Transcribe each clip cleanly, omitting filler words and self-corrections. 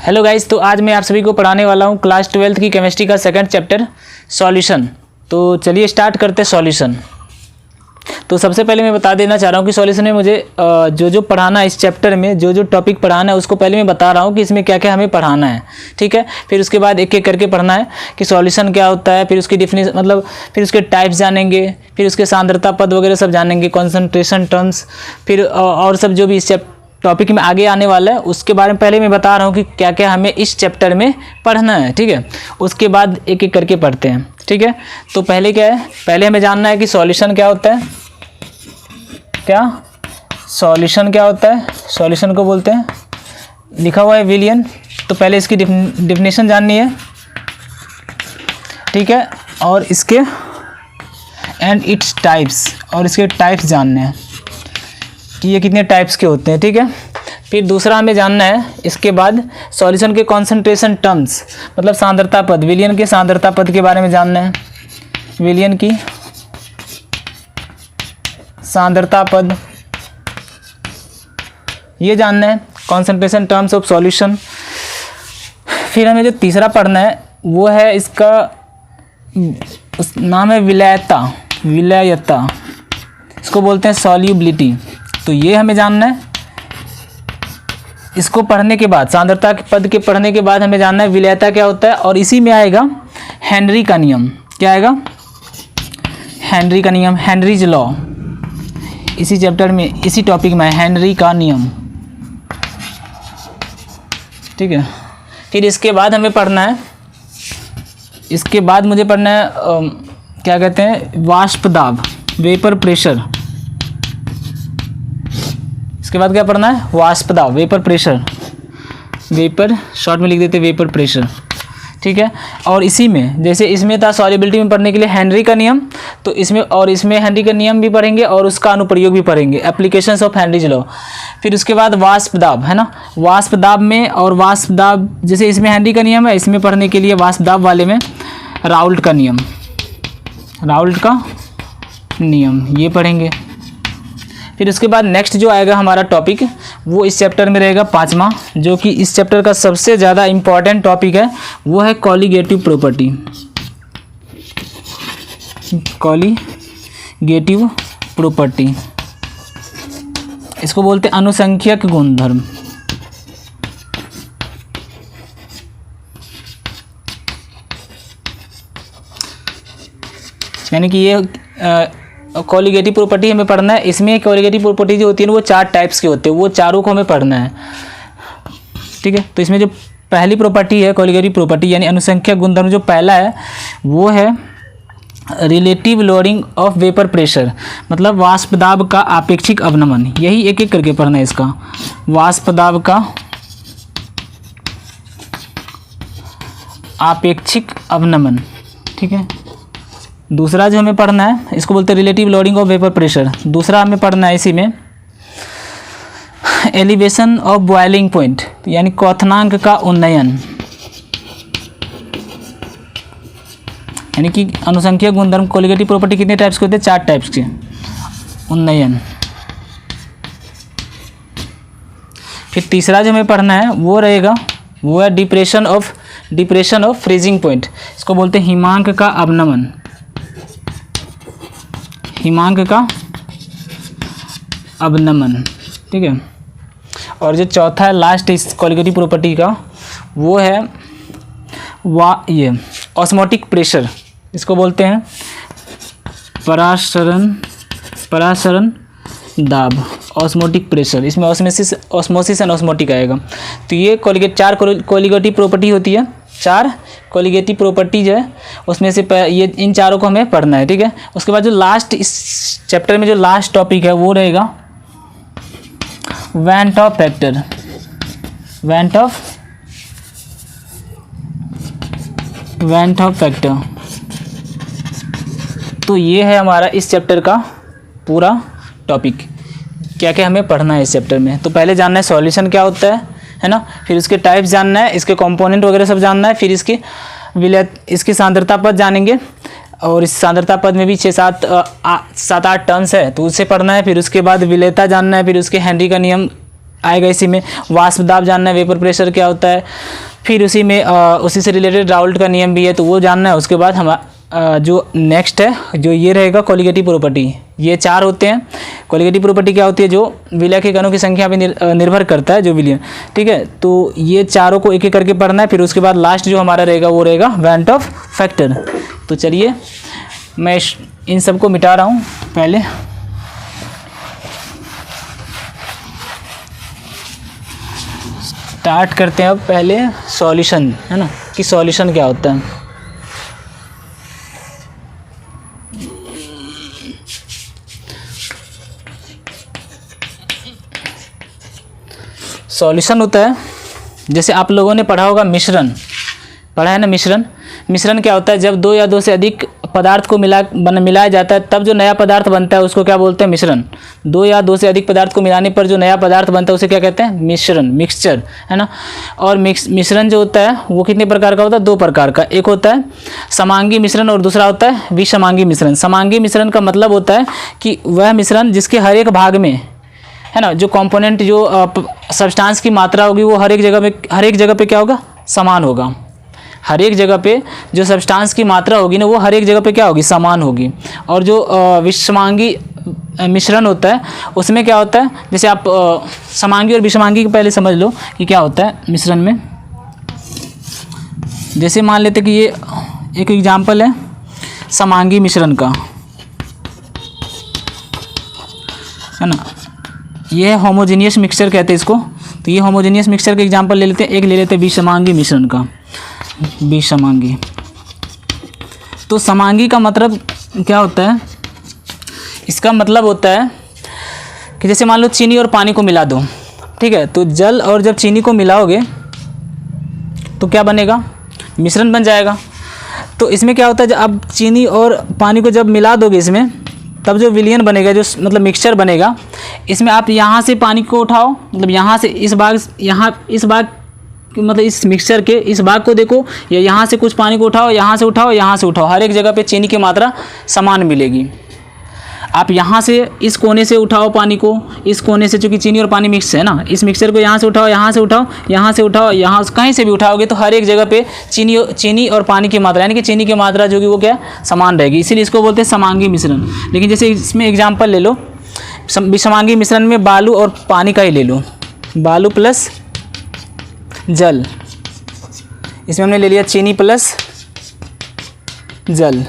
Hello guys, तो आज मैं आप सभी को पढ़ाने वाला हूँ क्लास 12th की केमिस्ट्री का सेकंड चैप्टर सॉल्यूशन। तो चलिए स्टार्ट करते हैं सॉल्यूशन। तो सबसे पहले मैं बता देना चाह रहा हूँ कि सॉल्यूशन में मुझे जो पढ़ाना है इस चैप्टर में, जो टॉपिक पढ़ाना है उसको पहले मैं बता रहा हूँ कि इसमें क्या क्या हमें पढ़ाना है, ठीक है। फिर उसके बाद एक एक करके पढ़ना है कि सॉल्यूशन क्या होता है, फिर उसकी डिफिनेशन मतलब फिर उसके टाइप्स जानेंगे, फिर उसके सांद्रता पद वगैरह सब जानेंगे, कॉन्सेंट्रेशन टर्म्स, फिर और सब जो भी इस टॉपिक में आगे आने वाला है उसके बारे में पहले मैं बता रहा हूँ कि क्या क्या हमें इस चैप्टर में पढ़ना है, ठीक है। उसके बाद एक एक करके पढ़ते हैं, ठीक है। तो पहले क्या है, पहले हमें जानना है कि सॉल्यूशन क्या होता है। क्या सॉल्यूशन क्या होता है? सॉल्यूशन को बोलते हैं, लिखा हुआ है विलियन। तो पहले इसकी डिफिनेशन जाननी है, ठीक है। और इसके एंड इट्स टाइप्स, और इसके टाइप्स जानने हैं कि ये कितने टाइप्स के होते हैं, ठीक है। फिर दूसरा हमें जानना है इसके बाद सॉल्यूशन के कॉन्सेंट्रेशन टर्म्स, मतलब सांद्रता पद, विलियन के सांद्रता पद के बारे में जानना है, विलियन की सांद्रता पद ये जानना है, कॉन्सेंट्रेशन टर्म्स ऑफ सॉल्यूशन। फिर हमें जो तीसरा पढ़ना है वो है इसका नाम है विलयता, विलयता इसको बोलते हैं सॉल्युबिलिटी। तो ये हमें जानना है। इसको पढ़ने के बाद, सांद्रता के पद के पढ़ने के बाद हमें जानना है विलयता क्या होता है। और इसी में आएगा हेनरी का नियम। क्या आएगा? हेनरी का नियम, हेनरीज लॉ। इसी चैप्टर में, इसी टॉपिक में हेनरी का नियम, ठीक है। फिर इसके बाद हमें पढ़ना है, इसके बाद मुझे पढ़ना है क्या कहते हैं, वाष्प दाब, वेपर प्रेशर। इसके बाद क्या पढ़ना है? वाष्प दाब, वेपर प्रेशर, वेपर शॉर्ट में लिख देते वेपर प्रेशर, ठीक है। और इसी में, जैसे इसमें था सॉल्युबिलिटी में पढ़ने के लिए हेनरी का नियम, तो इसमें हेनरी का नियम भी पढ़ेंगे और उसका अनुप्रयोग भी पढ़ेंगे, एप्लीकेशंस ऑफ हेनरीज लॉ। फिर उसके बाद वाष्प दाब, है ना, वाष्प दाब में, और वाष्प दाब जैसे इसमें हेनरी का नियम है, इसमें पढ़ने के लिए वाष्प दाब वाले में राउल्ट का नियम, राउल्ट का नियम ये पढ़ेंगे। फिर उसके बाद नेक्स्ट जो आएगा हमारा टॉपिक वो इस चैप्टर में रहेगा पांचवा, जो कि इस चैप्टर का सबसे ज़्यादा इम्पॉर्टेंट टॉपिक है, वो है कॉलीगेटिव प्रॉपर्टी, कॉलीगेटिव प्रॉपर्टी। इसको बोलते हैं अनुसंख्यक गुणधर्म। यानी कि ये कॉलीगेटिव प्रॉपर्टी हमें पढ़ना है। इसमें कॉलीगेटिव प्रॉपर्टी जो होती है ना वो चार टाइप्स की होती है, वो चारों को हमें पढ़ना है, ठीक है। तो इसमें जो पहली प्रॉपर्टी है कॉलीगेटिव प्रॉपर्टी यानी अनुसंख्यक गुणधर्म, जो पहला है वो है relative loading of vapour pressure, मतलब वाष्प दाब का आपेक्षिक अवनमन। यही एक एक करके पढ़ना है इसका, वाष्प दाब का आपेक्षिक अवनमन, ठीक है। दूसरा जो हमें पढ़ना है इसको बोलते हैं relative loading of vapour pressure. दूसरा हमें पढ़ना है इसी में एलिवेशन ऑफ बॉइलिंग पॉइंट, यानी क्वथनांक का उन्नयन। यानी कि अनुसंख्यक गुणधर्म कॉलीगेटिव प्रॉपर्टी कितने टाइप्स के होते हैं? चार टाइप्स के। उन्नयन। फिर तीसरा जो हमें पढ़ना है वो रहेगा, वो है डिप्रेशन ऑफ फ्रीजिंग पॉइंट। इसको बोलते हैं हिमांक का अवनमन, हिमांक का अवनमन, ठीक है। और जो चौथा है लास्ट इस कॉलीगेटिव प्रॉपर्टी का वो है ये ऑस्मोटिक प्रेशर। इसको बोलते हैं परासरण दाब, ऑस्मोटिक प्रेशर। इसमें ऑस्मोसिस एंड ऑस्मोटिक आएगा। तो ये चार कॉलीगेटिव प्रॉपर्टी होती है, चार कॉलीगेटिव प्रॉपर्टीज है, उसमें से ये इन चारों को हमें पढ़ना है, ठीक है। उसके बाद जो लास्ट इस चैप्टर में जो लास्ट टॉपिक है वो रहेगा went of factor, went of factor. तो ये है हमारा इस चैप्टर का पूरा टॉपिक, क्या क्या हमें पढ़ना है इस चैप्टर में। तो पहले जानना है सॉल्यूशन क्या होता है ना, फिर उसके टाइप्स जानना है, इसके कंपोनेंट वगैरह सब जानना है, फिर इसकी सांद्रता पद जानेंगे, और इस सांद्रता पद में भी 6-7-8 टर्म्स है तो उसे पढ़ना है। फिर उसके बाद विलेयता जानना है, फिर उसके हेनरी का नियम आएगा इसी में। वाष्प दाब जानना है, वेपर प्रेशर क्या होता है, फिर उसी में उसी से रिलेटेड राउल्ट का नियम भी है तो वो जानना है। उसके बाद हम जो नेक्स्ट है जो ये रहेगा कोलिगेटिव प्रॉपर्टी। ये 4 होते हैं। कोलिगेटिव प्रॉपर्टी क्या होती है, जो विलय के कणों की संख्या पे निर्भर करता है, जो विलयन, ठीक है। तो ये चारों को एक एक करके पढ़ना है। फिर उसके बाद लास्ट जो हमारा रहेगा वो रहेगा वेंट ऑफ फैक्टर। तो चलिए मैं इन सबको मिटा रहा हूँ पहले। स्टार्ट करते हैं अब पहले सॉल्यूशन, है ना, कि सॉल्यूशन क्या होता है। सॉल्यूशन होता है, जैसे आप लोगों ने पढ़ा होगा मिश्रण, पढ़ा है ना मिश्रण। मिश्रण क्या होता है, जब 2 या 2 से अधिक पदार्थ को मिलाया जाता है तब जो नया पदार्थ बनता है उसको क्या बोलते हैं, मिश्रण। 2 या 2 से अधिक पदार्थ को मिलाने पर जो नया पदार्थ बनता है उसे क्या कहते हैं, मिश्रण, मिक्सचर, है ना। और मिश्रण जो होता है वो कितने प्रकार का होता है, 2 प्रकार का। एक होता है समांगी मिश्रण और दूसरा होता है विषमांगी मिश्रण। समांगी मिश्रण का मतलब होता है कि वह मिश्रण जिसके हर एक भाग में, है ना, जो कंपोनेंट, जो सब्सटेंस की मात्रा होगी वो हर एक जगह पे क्या होगा, समान होगा। हर एक जगह पे जो सब्सटेंस की मात्रा होगी ना वो हर एक जगह पे क्या होगी, समान होगी। और जो विषमांगी मिश्रण होता है उसमें क्या होता है, जैसे आप समांगी और विषमांगी को पहले समझ लो कि क्या होता है मिश्रण में। जैसे मान लेते कि ये एक एग्जाम्पल है समांगी मिश्रण का, है ना। ये है होमोजेनियस मिक्सचर कहते हैं इसको। तो ये होमोजेनियस मिक्सचर का एग्जांपल ले लेते हैं। एक ले लेते हैं विषमांगी मिश्रण का, विषमांगी। तो समांगी का मतलब क्या होता है, इसका मतलब होता है कि जैसे मान लो चीनी और पानी को मिला दो, ठीक है। तो जल और जब चीनी को मिलाओगे तो क्या बनेगा, मिश्रण बन जाएगा। तो इसमें क्या होता है, जब अब चीनी और पानी को जब मिला दोगे इसमें तब जो विलयन बनेगा, जो मतलब मिक्सचर बनेगा, इसमें आप यहाँ से पानी को उठाओ, मतलब यहाँ से इस भाग, इस भाग मतलब इस मिक्सचर के इस भाग को देखो, या यहाँ से कुछ पानी को उठाओ, यहाँ से उठाओ, यहाँ से उठाओ, हर एक जगह पे चीनी की मात्रा समान मिलेगी। आप यहाँ से इस कोने से उठाओ पानी को, इस कोने से, चूँकि चीनी और पानी मिक्स है ना, इस मिक्सचर को यहाँ से उठाओ, यहाँ से उठाओ, यहाँ से उठाओ, यहाँ कहीं से भी उठाओगे तो हर एक जगह पे चीनी और पानी की मात्रा, यानी कि चीनी की मात्रा जो कि वो क्या समान रहेगी, इसीलिए इसको बोलते हैं समांगी मिश्रण। लेकिन जैसे इसमें एग्जाम्पल ले लो, विषमांगी मिश्रण में बालू और पानी का ही ले लो, बालू प्लस जल। इसमें हमने ले लिया चीनी प्लस जल,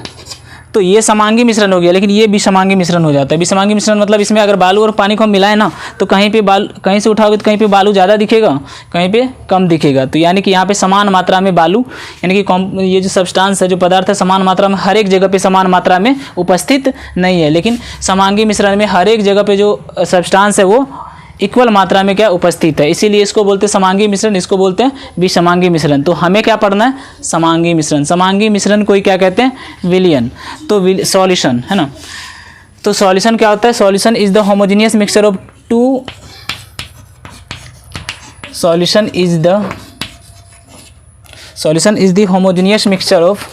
तो ये समांगी मिश्रण हो गया। लेकिन ये विषमांगी मिश्रण हो जाता है। विषमांगी मिश्रण मतलब इसमें अगर बालू और पानी को हम मिलाएं ना तो कहीं से उठाओगे तो कहीं पे बालू ज़्यादा दिखेगा, कहीं पे कम दिखेगा। तो यानी कि यहाँ पे समान मात्रा में बालू, यानी कि ये जो सब्सटेंस है, जो पदार्थ है, समान मात्रा में हर एक जगह पे समान मात्रा में उपस्थित नहीं है। लेकिन समांगी मिश्रण में हर एक जगह पे जो सब्सटेंस है वो इक्वल मात्रा में क्या उपस्थित है, इसीलिए इसको बोलते हैं समांगी मिश्रण, इसको बोलते हैं विषमांगी मिश्रण। तो हमें क्या पढ़ना है, समांगी मिश्रण। समांगी मिश्रण को ही क्या कहते हैं, विलयन। तो सॉल्यूशन, है ना। तो सॉल्यूशन क्या होता है, solution is the homogeneous mixture of two, solution is the homogeneous mixture of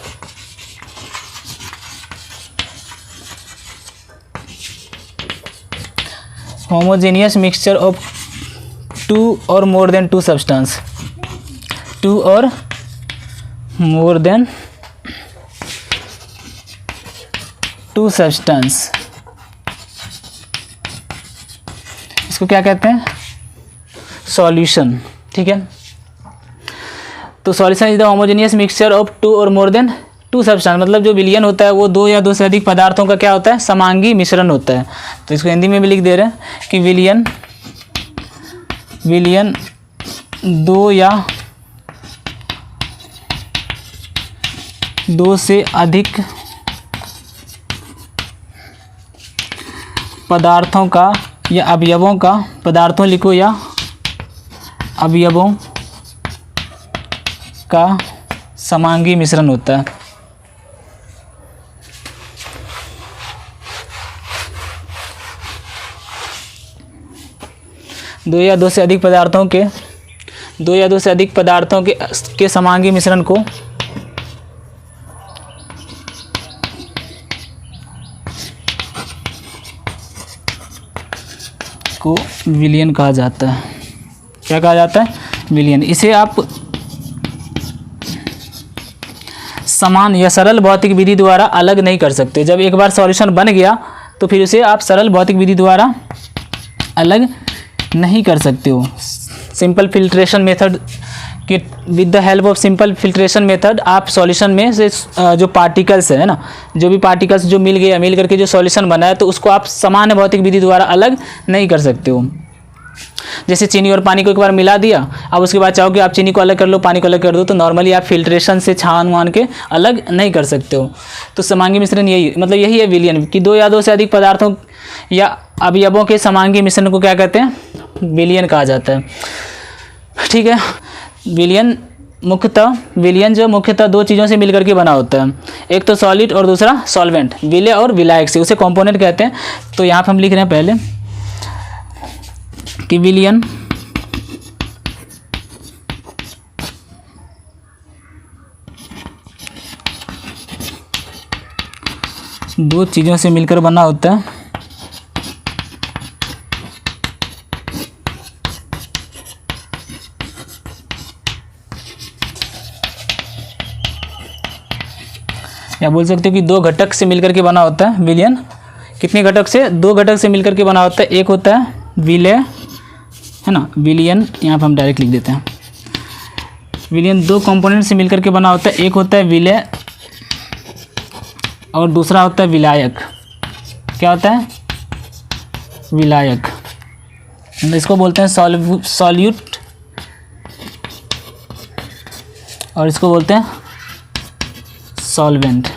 homogeneous mixture of 2 or more than 2 substance, 2 or more than 2 substance। इसको क्या कहते हैं, सॉल्यूशन, ठीक है। तो solution is the homogeneous mixture of 2 और more than 2 substance, मतलब जो विलयन होता है वो 2 या 2 से अधिक पदार्थों का क्या होता है, समांगी मिश्रण होता है। तो इसको हिंदी में भी लिख दे रहे हैं कि विलयन 2 या 2 से अधिक पदार्थों का या अवयवों का, पदार्थों लिखो या अवयवों का समांगी मिश्रण होता है। दो या दो से अधिक पदार्थों के समांगी मिश्रण को विलयन कहा जाता है। क्या कहा जाता है? विलयन। इसे आप समान या सरल भौतिक विधि द्वारा अलग नहीं कर सकते। जब एक बार सॉल्यूशन बन गया तो फिर उसे आप सरल भौतिक विधि द्वारा अलग नहीं कर सकते हो। सिंपल फिल्ट्रेशन मेथड कि with the help of simple filtration method आप सॉल्यूशन में से जो पार्टिकल्स है ना, जो भी पार्टिकल्स जो मिल करके जो सॉल्यूशन बना है, तो उसको आप सामान्य भौतिक विधि द्वारा अलग नहीं कर सकते हो। जैसे चीनी और पानी को एक बार मिला दिया, अब उसके बाद चाहो कि आप चीनी को अलग कर लो, पानी को अलग कर दो, तो नॉर्मली आप फिल्ट्रेशन से छान मान के अलग नहीं कर सकते हो। तो समांगी मिश्रण यही है विलयन, कि दो या दो से अधिक पदार्थों या अवयवों के समांगी मिश्रण को क्या कहते हैं? विलयन कहा जाता है। ठीक है। विलयन जो मुख्यतः दो चीज़ों से मिलकर के बना होता है, एक तो सॉलिड और दूसरा सॉल्वेंट। विलय और विलायक से, उसे कंपोनेंट कहते हैं। तो यहाँ पर हम लिख रहे हैं पहले कि विलयन दो चीज़ों से मिलकर बना होता है। या बोल सकते हो कि दो घटक से मिलकर के बना होता है विलयन। कितने घटक से? दो घटक से मिलकर के बना होता है। एक होता है विलय, है ना, विलयन, यहाँ पर हम डायरेक्ट लिख देते हैं। विलयन दो कंपोनेंट से मिलकर के बना होता है, एक होता है विलय और दूसरा होता है विलायक। क्या होता है? विलायक। इसको बोलते हैं सॉल्यूट और इसको बोलते हैं सॉल्वेंट,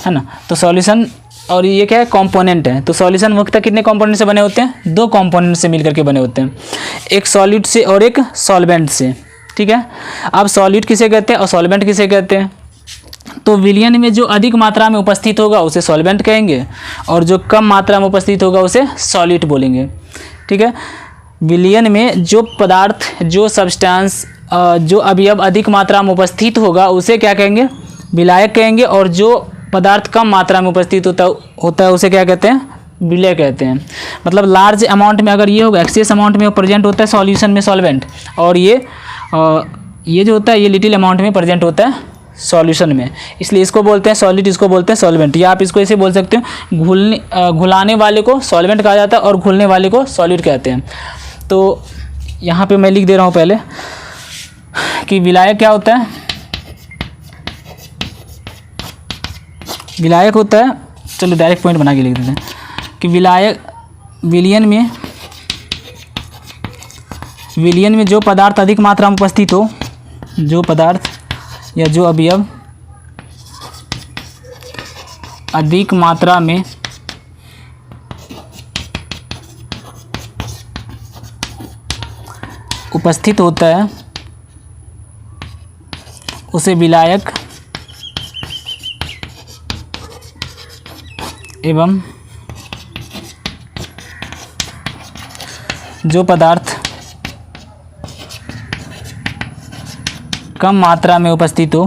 है ना। तो सॉल्यूशन और ये क्या है? कंपोनेंट है। तो सॉल्यूशन मुख्यतः कितने कंपोनेंट से बने होते हैं? दो कंपोनेंट से मिलकर के बने होते हैं, एक सॉल्यूट से और एक सॉल्वेंट से। ठीक है। अब सॉल्यूट किसे कहते हैं और सॉल्वेंट किसे कहते हैं? तो विलयन में जो अधिक मात्रा में उपस्थित होगा उसे सॉल्वेंट कहेंगे, और जो कम मात्रा में उपस्थित होगा उसे सॉल्यूट बोलेंगे। ठीक है। विलयन में जो पदार्थ, जो सब्सटेंस, जो अवयव अधिक मात्रा में उपस्थित होगा उसे क्या कहेंगे? विलायक कहेंगे, और जो पदार्थ कम मात्रा में उपस्थित होता है उसे क्या कहते हैं? विलय कहते हैं। मतलब लार्ज अमाउंट में अगर ये होगा, एक्सेस अमाउंट में प्रेजेंट होता है सॉल्यूशन में सॉल्वेंट, और ये जो होता है ये लिटिल अमाउंट में प्रेजेंट होता है सॉल्यूशन में, इसलिए इसको बोलते हैं सॉलिड, इसको बोलते हैं सॉल्वेंट। या आप इसको ऐसे बोल सकते हो, घुलाने वाले को सॉल्वेंट कहा जाता है और घुलने वाले को सॉलिड कहते हैं। तो यहाँ पे मैं लिख दे रहा हूँ पहले कि विलायक क्या होता है? विलायक होता है, चलो डायरेक्ट पॉइंट बना के लिख देते हैं कि विलयन में जो पदार्थ अधिक मात्रा में उपस्थित हो, जो पदार्थ या जो अवयव अधिक मात्रा में उपस्थित होता है उसे विलायक एवं जो पदार्थ कम मात्रा में उपस्थित हो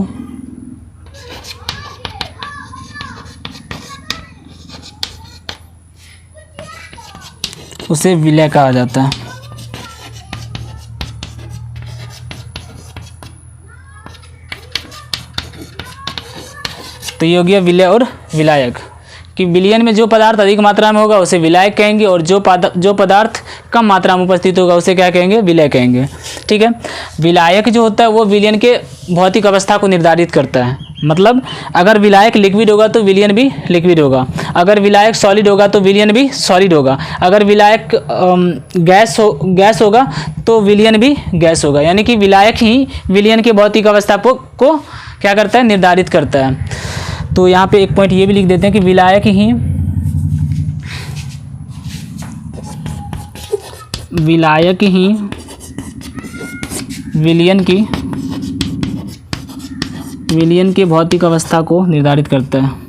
उसे विलय कहा जाता है। तो ये हो गया विलय और विलायक, कि विलयन में जो पदार्थ अधिक मात्रा में होगा उसे विलायक कहेंगे, और जो पदार्थ कम मात्रा में उपस्थित होगा उसे क्या कहेंगे? विलय कहेंगे। ठीक है। विलायक जो होता है वो विलयन के भौतिक अवस्था को निर्धारित करता है। मतलब अगर विलायक लिक्विड होगा तो विलयन भी लिक्विड होगा, अगर विलायक सॉलिड होगा तो विलयन भी सॉलिड होगा, अगर विलायक गैस होगा तो विलयन भी गैस होगा। यानी कि विलायक ही विलयन के भौतिक अवस्था को क्या करता है? निर्धारित करता है। तो यहाँ पे एक पॉइंट ये भी लिख देते हैं कि विलयन ही विलयन की भौतिक अवस्था को निर्धारित करता है।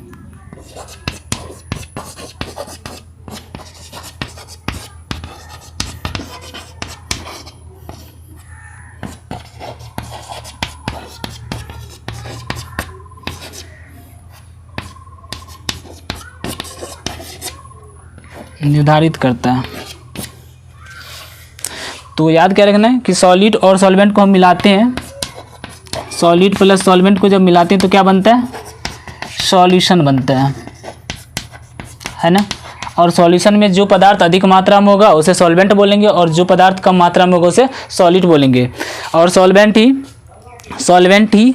तो याद क्या रखना है कि सॉलिड और सॉल्वेंट को हम मिलाते हैं, सॉलिड प्लस सॉल्वेंट को जब मिलाते हैं तो क्या बनता है, सॉल्यूशन बनता है ना। और सॉल्यूशन में जो पदार्थ अधिक मात्रा में होगा उसे सॉल्वेंट बोलेंगे और जो पदार्थ कम मात्रा में होगा उसे सॉलिड बोलेंगे। और सॉल्वेंट ही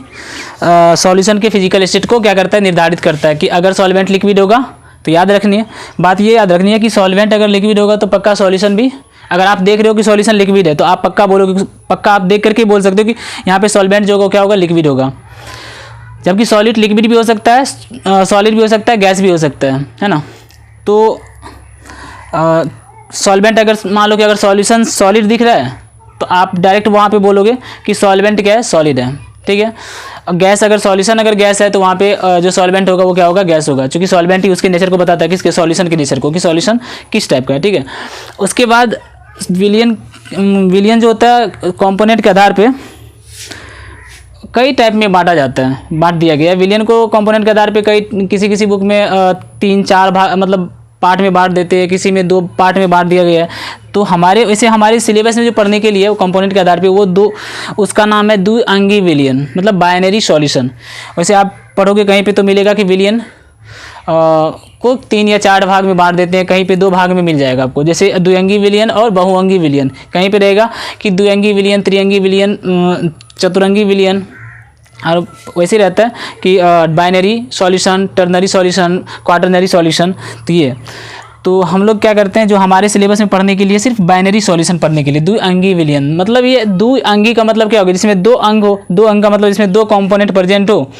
सॉल्यूशन के फिजिकल स्टेट को क्या करता है, निर्धारित करता है। कि अगर सॉल्वेंट लिक्विड होगा तो याद रखनी है बात, ये याद रखनी है कि सॉल्वेंट अगर लिक्विड होगा तो पक्का सॉल्यूशन भी, अगर आप देख रहे हो कि सॉल्यूशन लिक्विड है तो आप पक्का बोलोगे, पक्का आप देख करके बोल सकते हो कि यहाँ पे सॉल्वेंट जो होगा क्या होगा, लिक्विड होगा। जबकि सॉलिड लिक्विड भी हो सकता है, सॉलिड भी हो सकता है, गैस भी हो सकता है ना। तो सॉल्वेंट अगर मान लो कि अगर सॉल्यूशन सॉलिड दिख रहा है तो आप डायरेक्ट वहाँ पे बोलोगे कि सॉल्वेंट क्या है, सॉलिड है, ठीक है। गैस अगर सॉल्यूशन अगर गैस है तो वहाँ पे जो सॉल्वेंट होगा वो क्या होगा, गैस होगा, क्योंकि सॉल्वेंट ही उसके नेचर को बताता है, किसके, सॉल्यूशन के नेचर को, कि सॉल्यूशन किस टाइप का है, ठीक है। उसके बाद विलियन जो होता है कंपोनेंट के आधार पे कई टाइप में बांटा जाता है, बांट दिया गया है विलियन को कंपोनेंट के आधार पे। कई किसी बुक में 3-4 भाग मतलब पार्ट में बांट देते हैं, किसी में 2 पार्ट में बांट दिया गया है। तो हमारे सिलेबस में जो पढ़ने के लिए वो कंपोनेंट के आधार पे वो उसका नाम है द्विअंगी विलियन, मतलब बाइनरी सॉल्यूशन। वैसे आप पढ़ोगे कहीं पे तो मिलेगा कि विलियन को 3 या 4 भाग में बांट देते हैं, कहीं पे 2 भाग में मिल जाएगा आपको, जैसे द्विअंगी विलियन और बहुअंगी विलियन। कहीं पे रहेगा कि द्विअंगी विलियन, त्रिअंगी विलियन, चतुरंगी विलियन, और वैसे ही रहता है कि binary solution, ternary solution, quaternary solution. तो हम लोग क्या करते हैं, जो हमारे सिलेबस में पढ़ने के लिए सिर्फ बाइनरी सॉल्यूशन पढ़ने के लिए द्विअंगी विलियन, मतलब ये द्विअंगी का मतलब क्या होगा, जिसमें 2 अंग हो, 2 अंग का मतलब जिसमें 2 कंपोनेंट प्रेजेंट हो,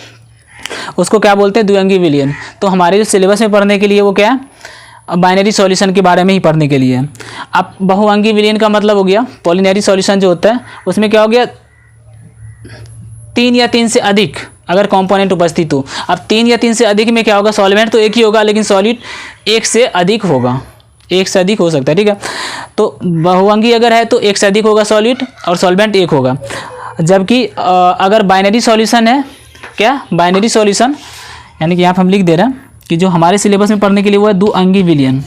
उसको क्या बोलते हैं, द्विअंगी विलियन। तो हमारे जो सिलेबस में पढ़ने के लिए वो क्या है, बाइनरी सॉल्यूशन के बारे में ही पढ़ने के लिए। अब बहुअंगी विलियन का मतलब हो गया पॉलिनरी सॉल्यूशन जो होता है, उसमें क्या हो गया, 3 या 3 से अधिक अगर कंपोनेंट उपस्थित हो। अब 3 या 3 से अधिक में क्या होगा, सॉल्वेंट तो एक ही होगा लेकिन सॉलिड 1 से अधिक होगा, 1 से अधिक हो सकता है, ठीक है। तो बहुअंगी अगर है तो 1 से अधिक होगा सॉलिड और सॉल्वेंट 1 होगा। जबकि अगर बाइनरी सॉल्यूशन है, क्या बाइनरी सॉल्यूशन, यानी कि यहाँ पर हम लिख दे रहे हैं कि जो हमारे सिलेबस में पढ़ने के लिए वो है द्विअंगी विलियन,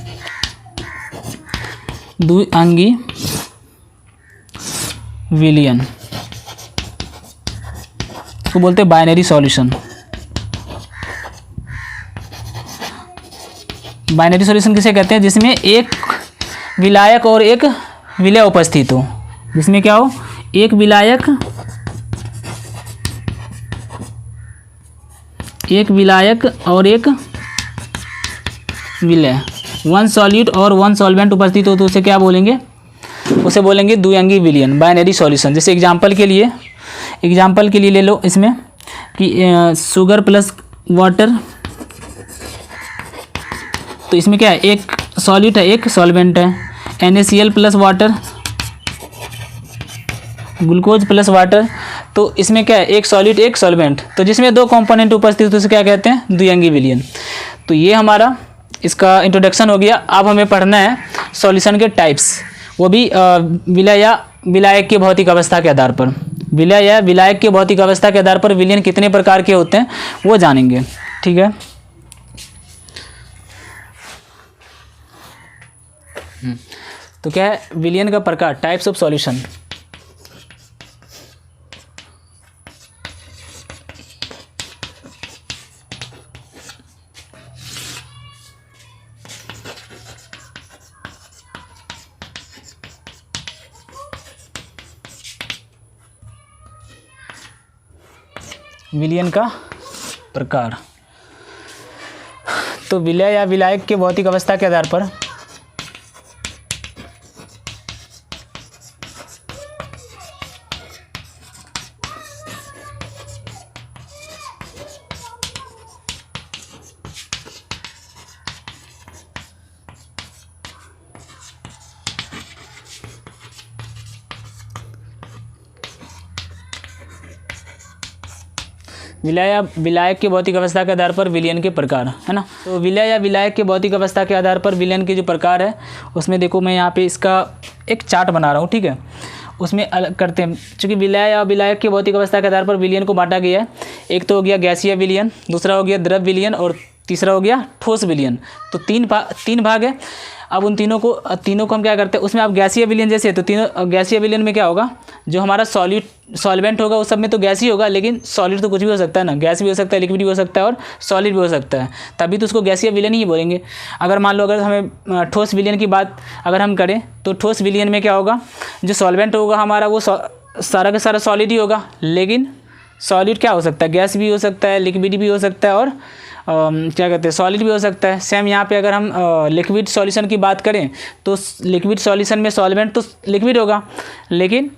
द्विअंगी विलियन तो बोलते हैं बाइनरी सॉल्यूशन। बाइनरी सॉल्यूशन किसे कहते हैं, जिसमें एक विलायक और एक विलय उपस्थित हो, जिसमें क्या हो, एक विलायक और एक विलय, 1 सॉलिड और 1 सॉल्वेंट उपस्थित हो तो उसे क्या बोलेंगे, उसे बोलेंगे द्विअंगी विलियन, बाइनरी सॉल्यूशन। जैसे एग्जांपल के लिए ले लो इसमें कि शुगर प्लस वाटर, तो इसमें क्या है, एक सॉलिड है एक सॉल्वेंट है। NaCl plus water, glucose plus water, तो इसमें क्या है, एक सॉलिड एक सॉल्वेंट, तो जिसमें 2 कंपोनेंट उपस्थित तो उसे क्या कहते हैं, द्विअंगी विलियन। तो ये हमारा इसका इंट्रोडक्शन हो गया। अब हमें पढ़ना है सॉल्यूशन के टाइप्स, वो भी विलय या विलायक की भौतिक अवस्था के आधार पर, विलय या विलायक की भौतिक अवस्था के आधार पर विलियन कितने प्रकार के होते हैं वो जानेंगे, ठीक है। तो क्या है विलियन का प्रकार, टाइप्स ऑफ सॉल्यूशन। विलियन का प्रकार, तो विलय या विलायक के भौतिक अवस्था के आधार पर विलय या विलायक की भौतिक अवस्था के आधार पर विलियन के प्रकार, है ना। तो विलय या विलायक के भौतिक अवस्था के आधार पर विलियन के जो प्रकार है उसमें देखो मैं यहाँ पे इसका एक चार्ट बना रहा हूँ, ठीक है। उसमें अलग करते हैं, चूँकि विलय या विलायक की भौतिक अवस्था के आधार पर विलियन को बांटा गया है। एक तो हो गया गैसीय विलियन, दूसरा हो गया द्रव विलियन और तीसरा हो गया ठोस विलियन। तो तीन भाग है। अब उन तीनों को हम क्या करते हैं, उसमें अब गैसीय विलयन जैसे है तो तीनों गैसीय विलयन में क्या होगा, जो हमारा सॉल्वेंट होगा उस सब में तो गैस ही होगा, लेकिन सॉलिड तो कुछ भी हो सकता है ना, गैस भी हो सकता है, लिक्विड भी हो सकता है और सॉलिड भी हो सकता है, तभी तो उसको गैसीय विलयन ही बोलेंगे। अगर मान लो अगर हमें ठोस विलयन की बात अगर हम करें तो ठोस विलयन में क्या होगा, जो सॉल्वेंट होगा हमारा वो सारा का सारा सॉलिड ही होगा, लेकिन सॉलिड क्या हो सकता है, गैस भी हो सकता है, लिक्विड भी हो सकता है और क्या कहते हैं सॉलिड भी हो सकता है। सेम यहाँ पे अगर हम लिक्विड सॉल्यूशन की बात करें तो लिक्विड सॉल्यूशन में सॉल्वेंट तो लिक्विड होगा, लेकिन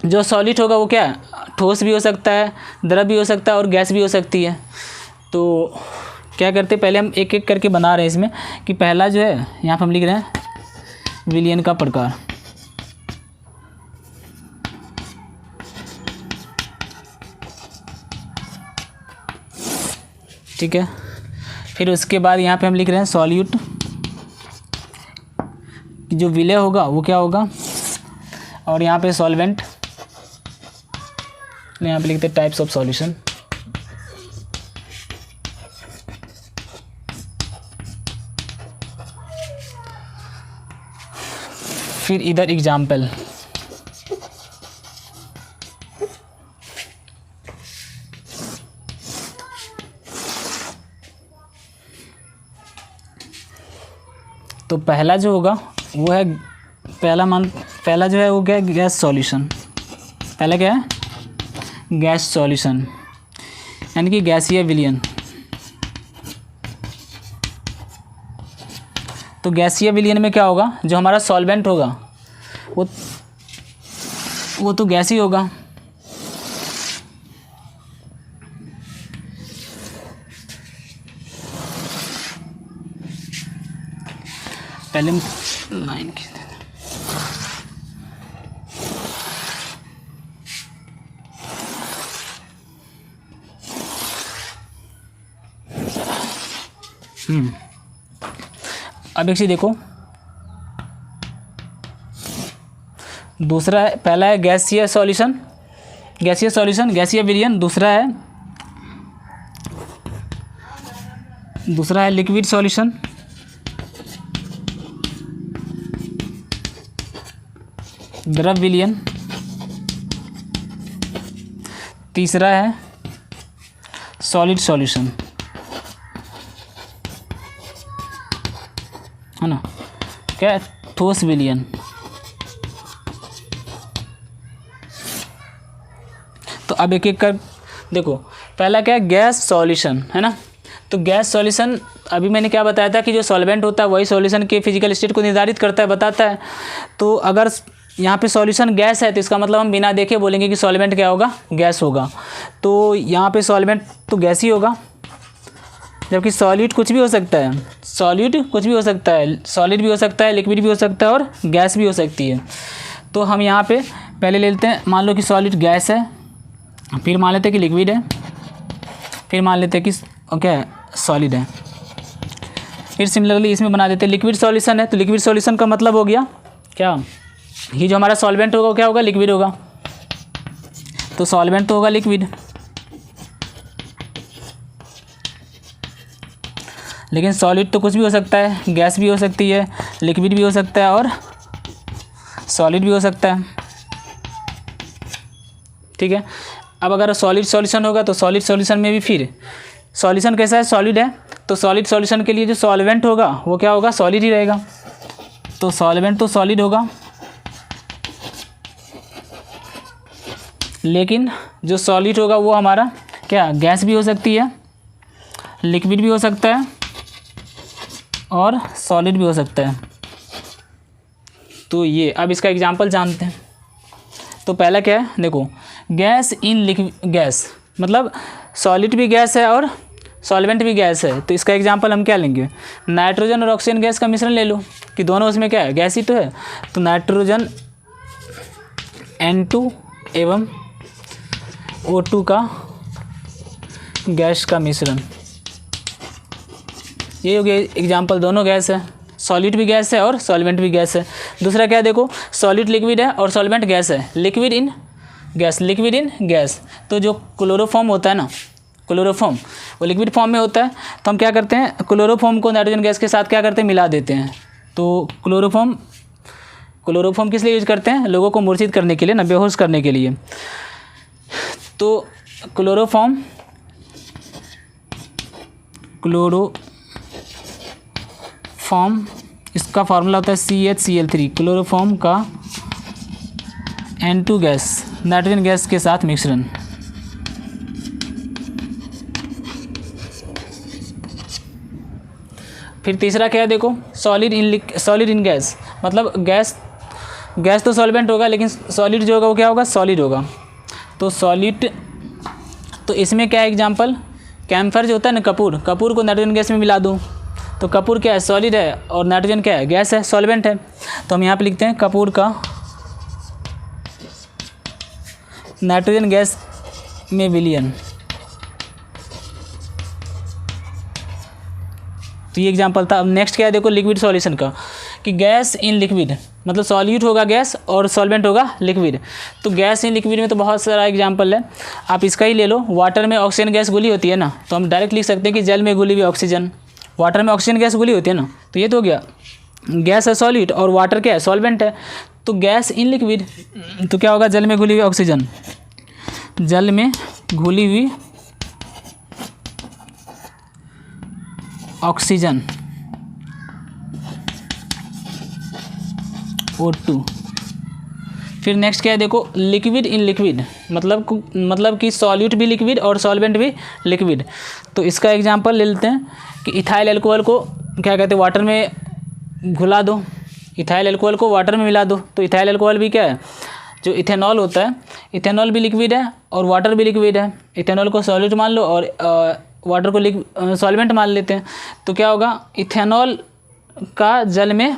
जो सॉलिड होगा वो क्या है, ठोस भी हो सकता है, द्रव भी हो सकता है और गैस भी हो सकती है। तो क्या करते हैं, पहले हम एक एक करके बना रहे हैं इसमें कि पहला जो है यहाँ पर हम लिख रहे हैं विलयन का प्रकार। ठीक है, फिर उसके बाद यहाँ पे हम लिख रहे हैं सॉल्यूट, जो विलय होगा वो क्या होगा, और यहाँ पे सॉल्वेंट, यहाँ पे लिखते हैं टाइप्स ऑफ सॉल्यूशन। फिर इधर एग्जाम्पल, तो पहला जो होगा वो है पहला जो है वो क्या है, गैस सॉल्यूशन। पहला क्या है, गैस सॉल्यूशन यानी कि गैसीय विलयन। तो गैसीय विलयन में क्या होगा, जो हमारा सॉल्वेंट होगा वो तो गैस ही होगा, पहले लाइन की अब एक चीज़ देखो, दूसरा है, पहला है गैसीय सॉल्यूशन, गैसीय विलयन। दूसरा है लिक्विड सॉल्यूशन, द्रव विलयन। तीसरा है सॉलिड सॉल्यूशन, है ना, क्या, ठोस विलयन। तो अब एक एक कर देखो, पहला क्या है, गैस सॉल्यूशन, है ना। तो गैस सॉल्यूशन अभी मैंने क्या बताया था कि जो सॉल्वेंट होता है वही सॉल्यूशन के फिजिकल स्टेट को निर्धारित करता है, बताता है। तो अगर यहाँ पे सॉल्यूशन गैस है तो इसका मतलब हम बिना देखे बोलेंगे कि सॉल्वेंट क्या होगा, गैस होगा। तो यहाँ पे सॉल्वेंट तो गैस ही होगा, जबकि सॉलिड कुछ भी हो सकता है, सॉलिड कुछ भी हो सकता है, सॉलिड भी हो सकता है, लिक्विड भी हो सकता है और गैस भी हो सकती है। तो हम यहाँ पे पहले ले लेते हैं, मान लो कि सॉलिड गैस है, फिर मान लेते हैं कि लिक्विड है, फिर मान लेते हैं कि क्या है, सॉलिड है। फिर सिमिलरली इसमें बना देते हैं लिक्विड सॉल्यूशन है। तो लिक्विड सॉल्यूशन का मतलब हो गया क्या, ये जो हमारा सॉल्वेंट होगा वो क्या होगा, लिक्विड होगा। तो सॉल्वेंट तो होगा लिक्विड, लेकिन सॉलिड तो कुछ भी हो सकता है, गैस भी हो सकती है, लिक्विड भी हो सकता है और सॉलिड भी हो सकता है। ठीक है, अब अगर सॉलिड सॉल्यूशन होगा तो सॉलिड सॉल्यूशन में भी फिर सॉल्यूशन कैसा है, सॉलिड है। तो सॉलिड सॉल्यूशन के लिए जो सॉल्वेंट होगा वो क्या होगा, सॉलिड ही रहेगा। तो सॉल्वेंट तो सॉलिड होगा, लेकिन जो सॉलिड होगा वो हमारा क्या, गैस भी हो सकती है, लिक्विड भी हो सकता है और सॉलिड भी हो सकता है। तो ये अब इसका एग्जांपल जानते हैं। तो पहला क्या है, देखो, गैस इन लिक्विड, गैस मतलब सॉलिड भी गैस है और सॉल्वेंट भी गैस है। तो इसका एग्जांपल हम क्या लेंगे, नाइट्रोजन और ऑक्सीजन गैस का मिश्रण ले लो कि दोनों उसमें क्या है, गैस ही तो है। तो नाइट्रोजन N2 एवं O2 का गैस का मिश्रण, ये हो गया एग्जाम्पल, दोनों गैस है, सॉलिड भी गैस है और सॉल्वेंट भी गैस है। दूसरा क्या देखो, सॉलिड लिक्विड है और सॉल्वेंट गैस है, liquid in gas, liquid in gas. तो जो क्लोरोफॉर्म होता है ना, क्लोरोफॉर्म वो लिक्विड फॉर्म में होता है। तो हम क्या करते हैं, क्लोरोफॉर्म को नाइट्रोजन गैस के साथ क्या करते हैं, मिला देते हैं। तो क्लोरोफॉर्म किस लिए यूज करते हैं? लोगों को मूर्छित करने के लिए ना, बेहोश करने के लिए। तो क्लोरोफॉर्म इसका फार्मूला होता है CHCl3। क्लोरोफॉर्म का N2 गैस, नाइट्रोजन गैस के साथ मिश्रण। फिर तीसरा क्या है देखो, सॉलिड इन गैस, मतलब गैस तो सॉल्वेंट होगा, लेकिन सॉलिड जो होगा वो क्या होगा? सॉलिड होगा। तो सॉलिड, तो इसमें क्या है एग्जांपल? कैम्फर जो होता है ना, कपूर को नाइट्रोजन गैस में मिला दूँ तो कपूर क्या है? सॉलिड है, और नाइट्रोजन क्या है? गैस है, सॉल्वेंट है। तो हम यहाँ पे लिखते हैं कपूर का नाइट्रोजन गैस में विलयन। तो ये एग्जांपल था। अब नेक्स्ट क्या है देखो, लिक्विड सॉल्यूशन का, कि गैस इन लिक्विड, मतलब सॉल्यूट होगा गैस और सॉल्वेंट होगा लिक्विड। तो गैस इन लिक्विड में तो बहुत सारा एग्जांपल है, आप इसका ही ले लो। वाटर में ऑक्सीजन गैस घुली होती है ना, तो हम डायरेक्ट लिख सकते हैं कि जल में घुली हुई ऑक्सीजन। वाटर में ऑक्सीजन गैस घुली होती है ना, तो ये तो हो गया, गैस है सॉलिड और वाटर क्या है? सॉल्वेंट है। तो गैस इन लिक्विड, तो क्या होगा? जल में घुली हुई ऑक्सीजन, जल में घुली हुई ऑक्सीजन O2। फिर नेक्स्ट क्या है देखो, लिक्विड इन लिक्विड, मतलब कि सॉल्यूट भी लिक्विड और सॉल्वेंट भी लिक्विड। तो इसका एग्जांपल ले लेते हैं कि इथाइल अल्कोहल को क्या कहते हैं? वाटर में घुला दो, इथाइल अल्कोहल को वाटर में मिला दो, तो इथाइल अल्कोहल भी क्या है? जो इथेनॉल होता है, इथेनॉल भी लिक्विड है और वाटर भी लिक्विड है। इथेनॉल को सॉल्यूट मान लो और वाटर को सॉल्वेंट मान लेते हैं, तो क्या होगा? इथेनॉल का जल में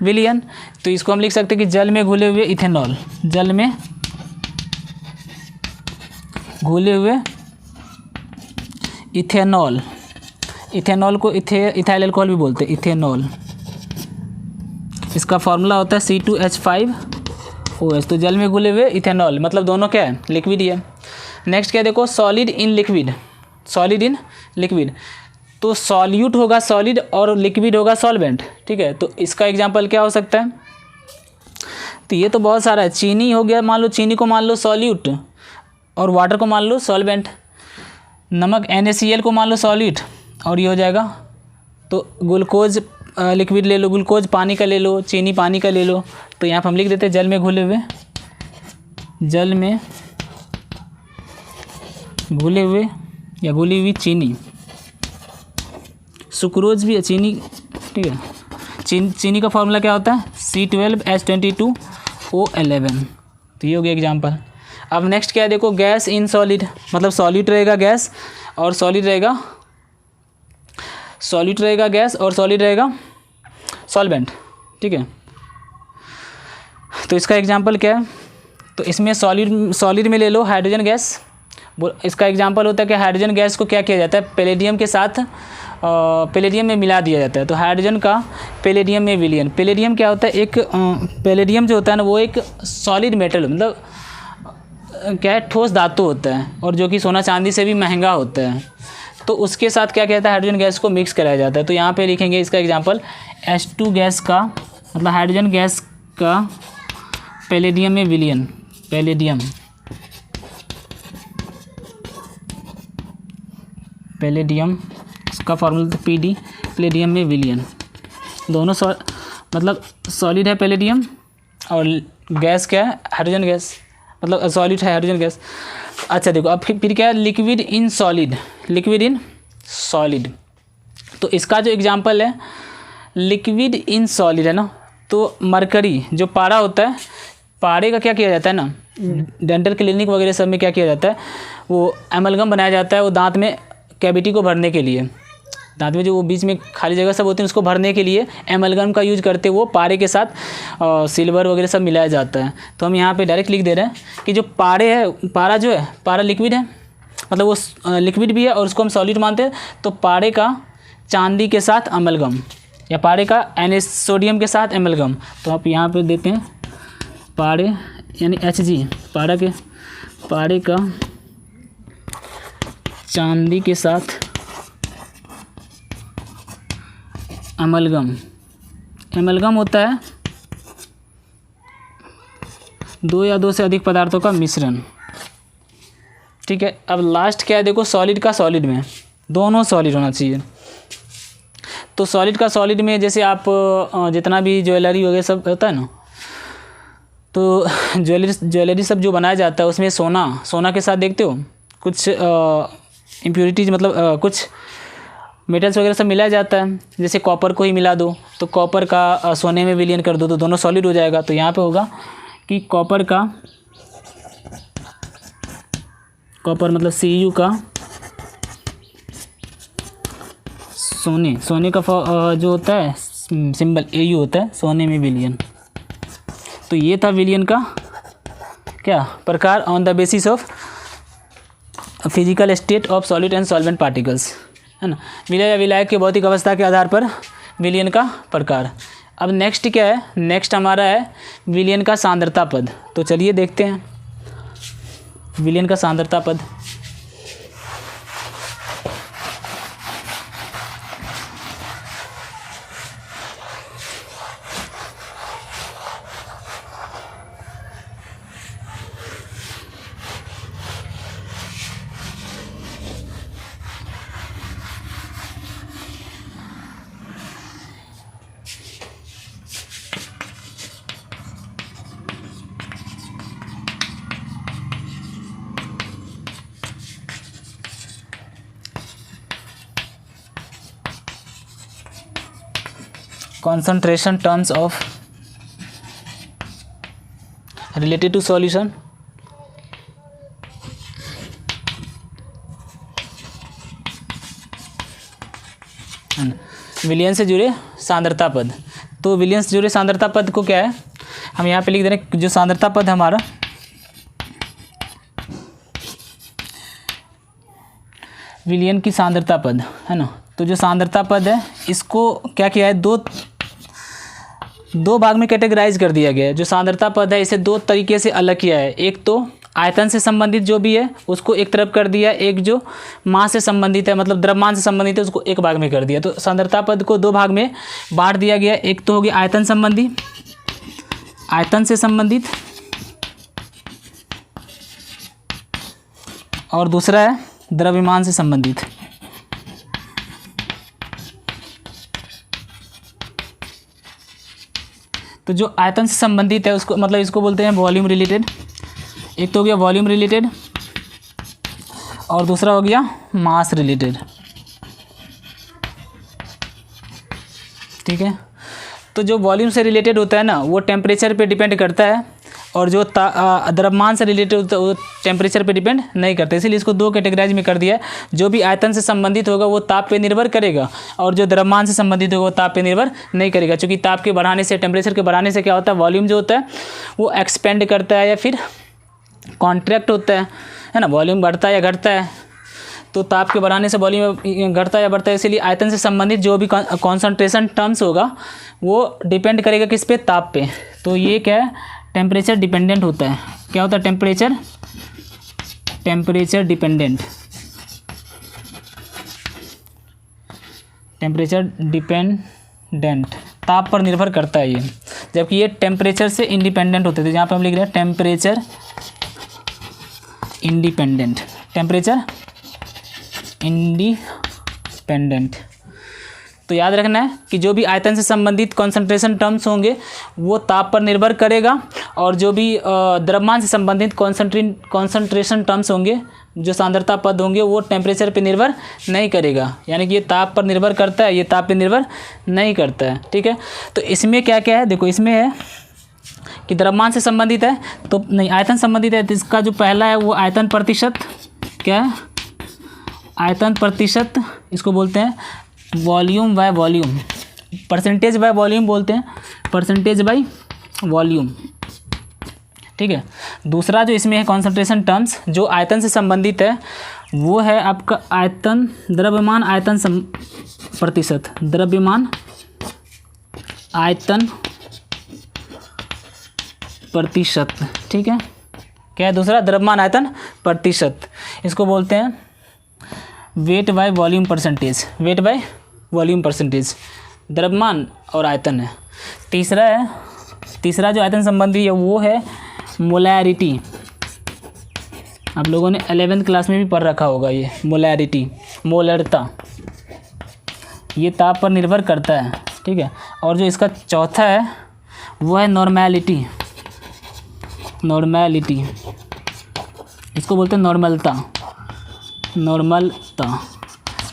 विलयन। तो इसको हम लिख सकते हैं कि जल में घुले हुए इथेनॉल, जल में घुले हुए इथेनॉल, इथेनॉल को इथाइल अल्कोहल भी बोलते हैं, इथेनॉल। इसका फॉर्मूला होता है C2H5OH। तो जल में घुले हुए इथेनॉल, मतलब दोनों क्या है? लिक्विड ही है। नेक्स्ट क्या देखो, solid in liquid, solid in liquid. तो सॉल्यूट होगा सॉलिड और लिक्विड होगा सॉल्वेंट, ठीक है। तो इसका एग्जांपल क्या हो सकता है? तो ये तो बहुत सारा है। चीनी हो गया, मान लो चीनी को मान लो सॉल्यूट और वाटर को मान लो सॉल्वेंट। नमक NaCl को मान लो सॉल्यूट और ये हो जाएगा। तो ग्लूकोज लिक्विड ले लो, ग्लूकोज पानी का ले लो, चीनी पानी का ले लो। तो यहाँ पर हम लिख देते हैं जल में घुले हुए, जल में घुले हुए या घुली हुई चीनी। सुक्रोज भी है, चीनी, ठीक है। चीनी का फॉर्मूला क्या होता है? C12H22O11। तो ये हो गया एग्जाम्पल। अब नेक्स्ट क्या है देखो, गैस इन सॉलिड, मतलब सॉलिड रहेगा गैस और सॉलिड रहेगा, सॉलिड रहेगा गैस और सॉलिड रहेगा सॉल्वेंट, ठीक है। तो इसका एग्जांपल क्या है? तो इसमें सॉलिड में ले लो हाइड्रोजन गैस। इसका एग्जांपल होता है कि हाइड्रोजन गैस को क्या किया जाता है? पैलेडियम के साथ पैलेडियम में मिला दिया जाता है। तो हाइड्रोजन का पैलेडियम में विलयन। पैलेडियम क्या होता है? एक पैलेडियम जो होता है ना, वो एक सॉलिड मेटल, मतलब क्या है? ठोस धातु होता है और जो कि सोना चांदी से भी महंगा होता है। तो उसके साथ क्या कहता है? हाइड्रोजन गैस को मिक्स कराया जाता है। तो यहाँ पे लिखेंगे इसका एग्जांपल H2 गैस का, मतलब हाइड्रोजन गैस का पैलेडियम में विलयन, पैलेडियम इसका फॉर्मूला PD, पैलेडियम में विलयन। दोनों मतलब सॉलिड है पैलेडियम और गैस क्या है? हाइड्रोजन गैस, मतलब सॉलिड है हाइड्रोजन गैस। अच्छा देखो, अब फिर क्या है? Liquid in solid, liquid in solid. तो इसका जो एग्जांपल है लिक्विड इन सॉलिड है ना, तो मरकरी जो पारा होता है, पारे का क्या किया जाता है ना, डेंटल क्लिनिक वगैरह सब में क्या किया जाता है? वो एमलगम बनाया जाता है, वो दांत में कैविटी को भरने के लिए, दांत में जो वो बीच में खाली जगह सब होती है उसको भरने के लिए एमलगम का यूज करते, वो पारे के साथ सिल्वर वगैरह सब मिलाया जाता है। तो हम यहाँ पे डायरेक्ट लिख दे रहे हैं कि जो पारे है, पारा जो है, पारा लिक्विड है, मतलब वो लिक्विड भी है और उसको हम सॉलिड मानते हैं। तो पारे का चांदी के साथ अमलगम या पारे का सोडियम के साथ एमलगम। तो आप यहाँ पे देते हैं पारे यानी Hg, पारे का चांदी के साथ अमलगम, एमलगम होता है दो या दो से अधिक पदार्थों का मिश्रण। ठीक है, अब लास्ट क्या है देखो, सॉलिड का सॉलिड में, दोनों सॉलिड होना चाहिए। तो सॉलिड का सॉलिड में जैसे आप जितना भी ज्वेलरी वगैरह सब होता है ना, तो ज्वेलरी सब जो बनाया जाता है उसमें सोना के साथ देखते हो कुछ इम्प्योरिटीज, मतलब कुछ मेटल्स वगैरह सब मिलाया जाता है। जैसे कॉपर को ही मिला दो तो कॉपर का सोने में विलीन कर दो तो दोनों सॉलिड हो जाएगा। तो यहाँ पे होगा कि कॉपर मतलब Cu का सोने का जो होता है सिंबल Au होता है, सोने में विलियन। तो ये था विलियन का क्या प्रकार, on the basis of physical state of solid and solvent particles, है ना। विलय या विलायक की भौतिक अवस्था के आधार पर विलियन का प्रकार। अब नेक्स्ट क्या है, नेक्स्ट हमारा है विलियन का सांद्रता पद। तो चलिए देखते हैं विलियन का सांद्रता पद। concentration terms of related to solution, विलियन से जुड़े सांद्रता पद। तो विलियन से जुड़े सांद्रता पद को क्या है, हम यहाँ पे लिख दे रहे हैं जो सांद्रता पद हमारा विलियन की सांद्रता पद है ना। तो जो सांद्रता पद है इसको क्या किया है, दो भाग में कैटेगराइज कर दिया गया है। जो सांद्रता पद है इसे दो तरीके से अलग किया है। एक तो आयतन से संबंधित जो भी है उसको एक तरफ कर दिया, एक जो मास से संबंधित है मतलब द्रव्यमान से संबंधित है उसको एक भाग में कर दिया। तो सांद्रता पद को दो भाग में बांट दिया गया। एक तो हो गया आयतन संबंधी, आयतन से संबंधित, और दूसरा है द्रव्यमान से संबंधित। तो जो आयतन से संबंधित है उसको मतलब इसको बोलते हैं वॉल्यूम रिलेटेड। एक तो हो गया वॉल्यूम रिलेटेड और दूसरा हो गया मास रिलेटेड। ठीक है, तो जो वॉल्यूम से रिलेटेड होता है ना वो टेम्परेचर पे डिपेंड करता है, और जो द्रव्यमान से रिलेटेड होता है वो टेम्परेचर पे डिपेंड नहीं करता। इसीलिए इसको दो कैटेगराइज में कर दिया है। जो भी आयतन से संबंधित होगा वो ताप पे निर्भर करेगा, और जो द्रव्यमान से संबंधित होगा वो ताप पे निर्भर नहीं करेगा। क्योंकि ताप के बढ़ाने से, टेम्परेचर के बढ़ाने से क्या होता है, वॉल्यूम जो होता है वो एक्सपेंड करता है या फिर कॉन्ट्रैक्ट होता है ना। वॉल्यूम बढ़ता है या घटता है, तो ताप के बढ़ाने से वॉल्यूम घटता है या बढ़ता है। इसीलिए आयतन से संबंधित जो भी कॉन्सेंट्रेशन टर्म्स होगा वो डिपेंड करेगा किस पे, ताप पे। तो ये क्या है, टेम्परेचर डिपेंडेंट होता है। क्या होता है, टेम्परेचर डिपेंडेंट, टेम्परेचर डिपेंडेंट, ताप पर निर्भर करता है ये। जबकि ये टेम्परेचर से इंडिपेंडेंट होते थे। यहाँ पे हम लिख रहे हैं टेम्परेचर इंडिपेंडेंट, टेम्परेचर इंडिपेंडेंट। तो याद रखना है कि जो भी आयतन से संबंधित कॉन्सेंट्रेशन टर्म्स होंगे वो ताप पर निर्भर करेगा, और जो भी द्रव्यमान से संबंधित कॉन्सेंट्रेशन टर्म्स होंगे, जो सांद्रता पद होंगे, वो टेम्परेचर पे निर्भर नहीं करेगा। यानी कि ये ताप पर निर्भर करता है, ये ताप पे निर्भर नहीं करता है। ठीक है, तो इसमें क्या क्या है देखो, इसमें है कि द्रव्यमान से संबंधित है तो नहीं, आयतन संबंधित है। तो इसका जो पहला है वो आयतन प्रतिशत, क्या है, आयतन प्रतिशत, इसको बोलते हैं volume by volume, percentage by volume बोलते हैं, परसेंटेज बाय वॉल्यूम। ठीक है, दूसरा जो इसमें है कॉन्सेंट्रेशन टर्म्स जो आयतन से संबंधित है वो है आपका आयतन, द्रव्यमान आयतन प्रतिशत, द्रव्यमान आयतन प्रतिशत। ठीक है, क्या है दूसरा, द्रव्यमान आयतन प्रतिशत। इसको बोलते हैं weight by volume percentage, weight by volume percentage. द्रव्यमान और आयतन है तीसरा जो आयतन संबंधी है वो है मोलैरिटी। आप लोगों ने 11th क्लास में भी पढ़ रखा होगा ये मोलैरिटी, मोलरता, ये ताप पर निर्भर करता है, ठीक है। और जो इसका चौथा है वो है नॉर्मैलिटी, नॉर्मैलिटी, इसको बोलते हैं नॉर्मलता, नॉर्मलता।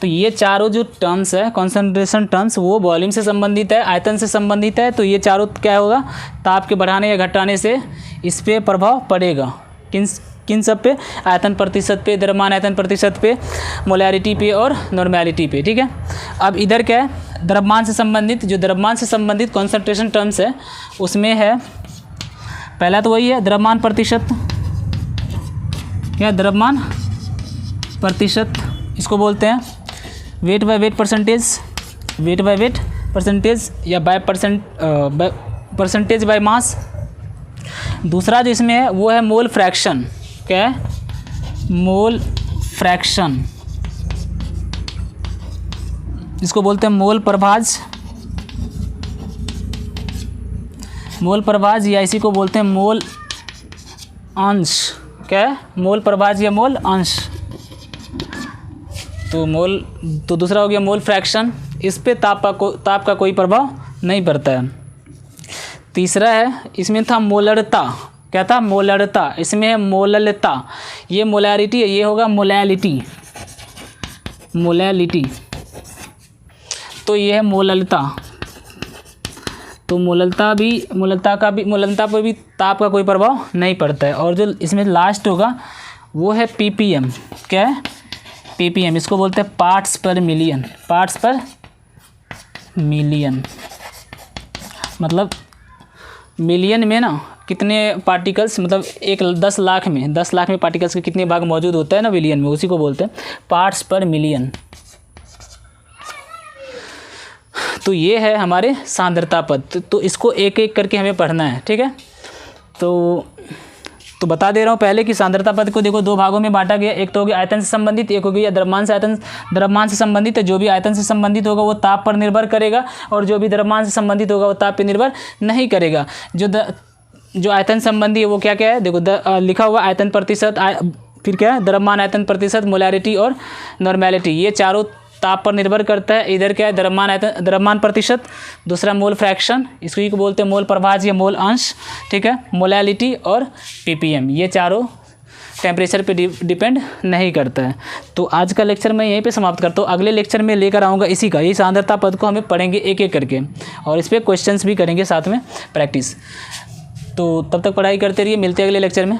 तो ये चारों जो टर्म्स है कॉन्सेंट्रेशन टर्म्स वो वॉल्यूम से संबंधित है, आयतन से संबंधित है। तो ये चारों क्या होगा, ताप के बढ़ाने या घटाने से इस पे प्रभाव पड़ेगा। किन सब पे, आयतन प्रतिशत पे, द्रव्यमान आयतन प्रतिशत पे, मोलैरिटी पे और नॉर्मैलिटी पे, ठीक है। अब इधर क्या है, द्रव्यमान से संबंधित, जो द्रव्यमान से संबंधित कॉन्सेंट्रेशन टर्म्स है उसमें है पहला तो वही है द्रव्यमान प्रतिशत, क्या द्रव्यमान प्रतिशत, इसको बोलते हैं weight by weight percentage, weight by weight percentage या बाय परसेंटेज बाय मास। दूसरा जो इसमें है वो है मोल फ्रैक्शन, क्या है, मोल फ्रैक्शन, इसको बोलते हैं मोल प्रभाज, मोल प्रभाज या इसी को बोलते हैं मोल अंश, क्या है, मोल प्रभाज या मोल अंश। तो दूसरा हो गया मोल फ्रैक्शन, इस पे ताप का कोई प्रभाव नहीं पड़ता है। तीसरा है इसमें था मोलरता, क्या था, मोलरता, इसमें है मोललता, ये मोलैरिटी है, ये होगा मोलैलिटी, मोलैलिटी। तो ये है मोललता, तो मोललता पर भी ताप का कोई प्रभाव नहीं पड़ता है। और जो इसमें लास्ट होगा वो है पीपीएम, क्या है, पीपीएम, इसको बोलते हैं पार्ट्स पर मिलियन, पार्ट्स पर मिलियन, मतलब मिलियन में ना कितने पार्टिकल्स, मतलब 10 लाख में पार्टिकल्स के कितने भाग मौजूद होता है ना मिलियन में, उसी को बोलते हैं पार्ट्स पर मिलियन। तो ये है हमारे सांद्रता पद, तो इसको एक एक करके हमें पढ़ना है, ठीक है। तो बता दे रहा हूँ पहले कि सांद्रता पद को देखो दो भागों में बांटा गया, एक तो हो गया आयतन से संबंधित, एक हो गया द्रव्यमान से संबंधित है। जो भी आयतन से संबंधित होगा वो ताप पर निर्भर करेगा और जो भी द्रव्यमान से संबंधित होगा वो ताप पर निर्भर नहीं करेगा। जो आयतन संबंधी है वो क्या क्या है, देखो लिखा हुआ आयतन प्रतिशत, फिर क्या है द्रव्यमान आयतन प्रतिशत, मोलैरिटी और नॉर्मैलिटी, ये चारों ताप पर निर्भर करता है। इधर क्या है द्रव्यमान प्रतिशत, दूसरा मोल फ्रैक्शन, इसको ही बोलते हैं मोल प्रभाज या मोल अंश, ठीक है, मोलैलिटी और पीपीएम, ये चारों टेम्परेचर पे डिपेंड नहीं करता है। तो आज का लेक्चर मैं यहीं पे समाप्त करता हूँ। अगले लेक्चर में लेकर आऊँगा इसी का, ये सांद्रता पद को हमें पढ़ेंगे एक एक करके और इस पर क्वेश्चंस भी करेंगे साथ में प्रैक्टिस। तो तब तक पढ़ाई करते रहिए, मिलते हैं अगले लेक्चर में।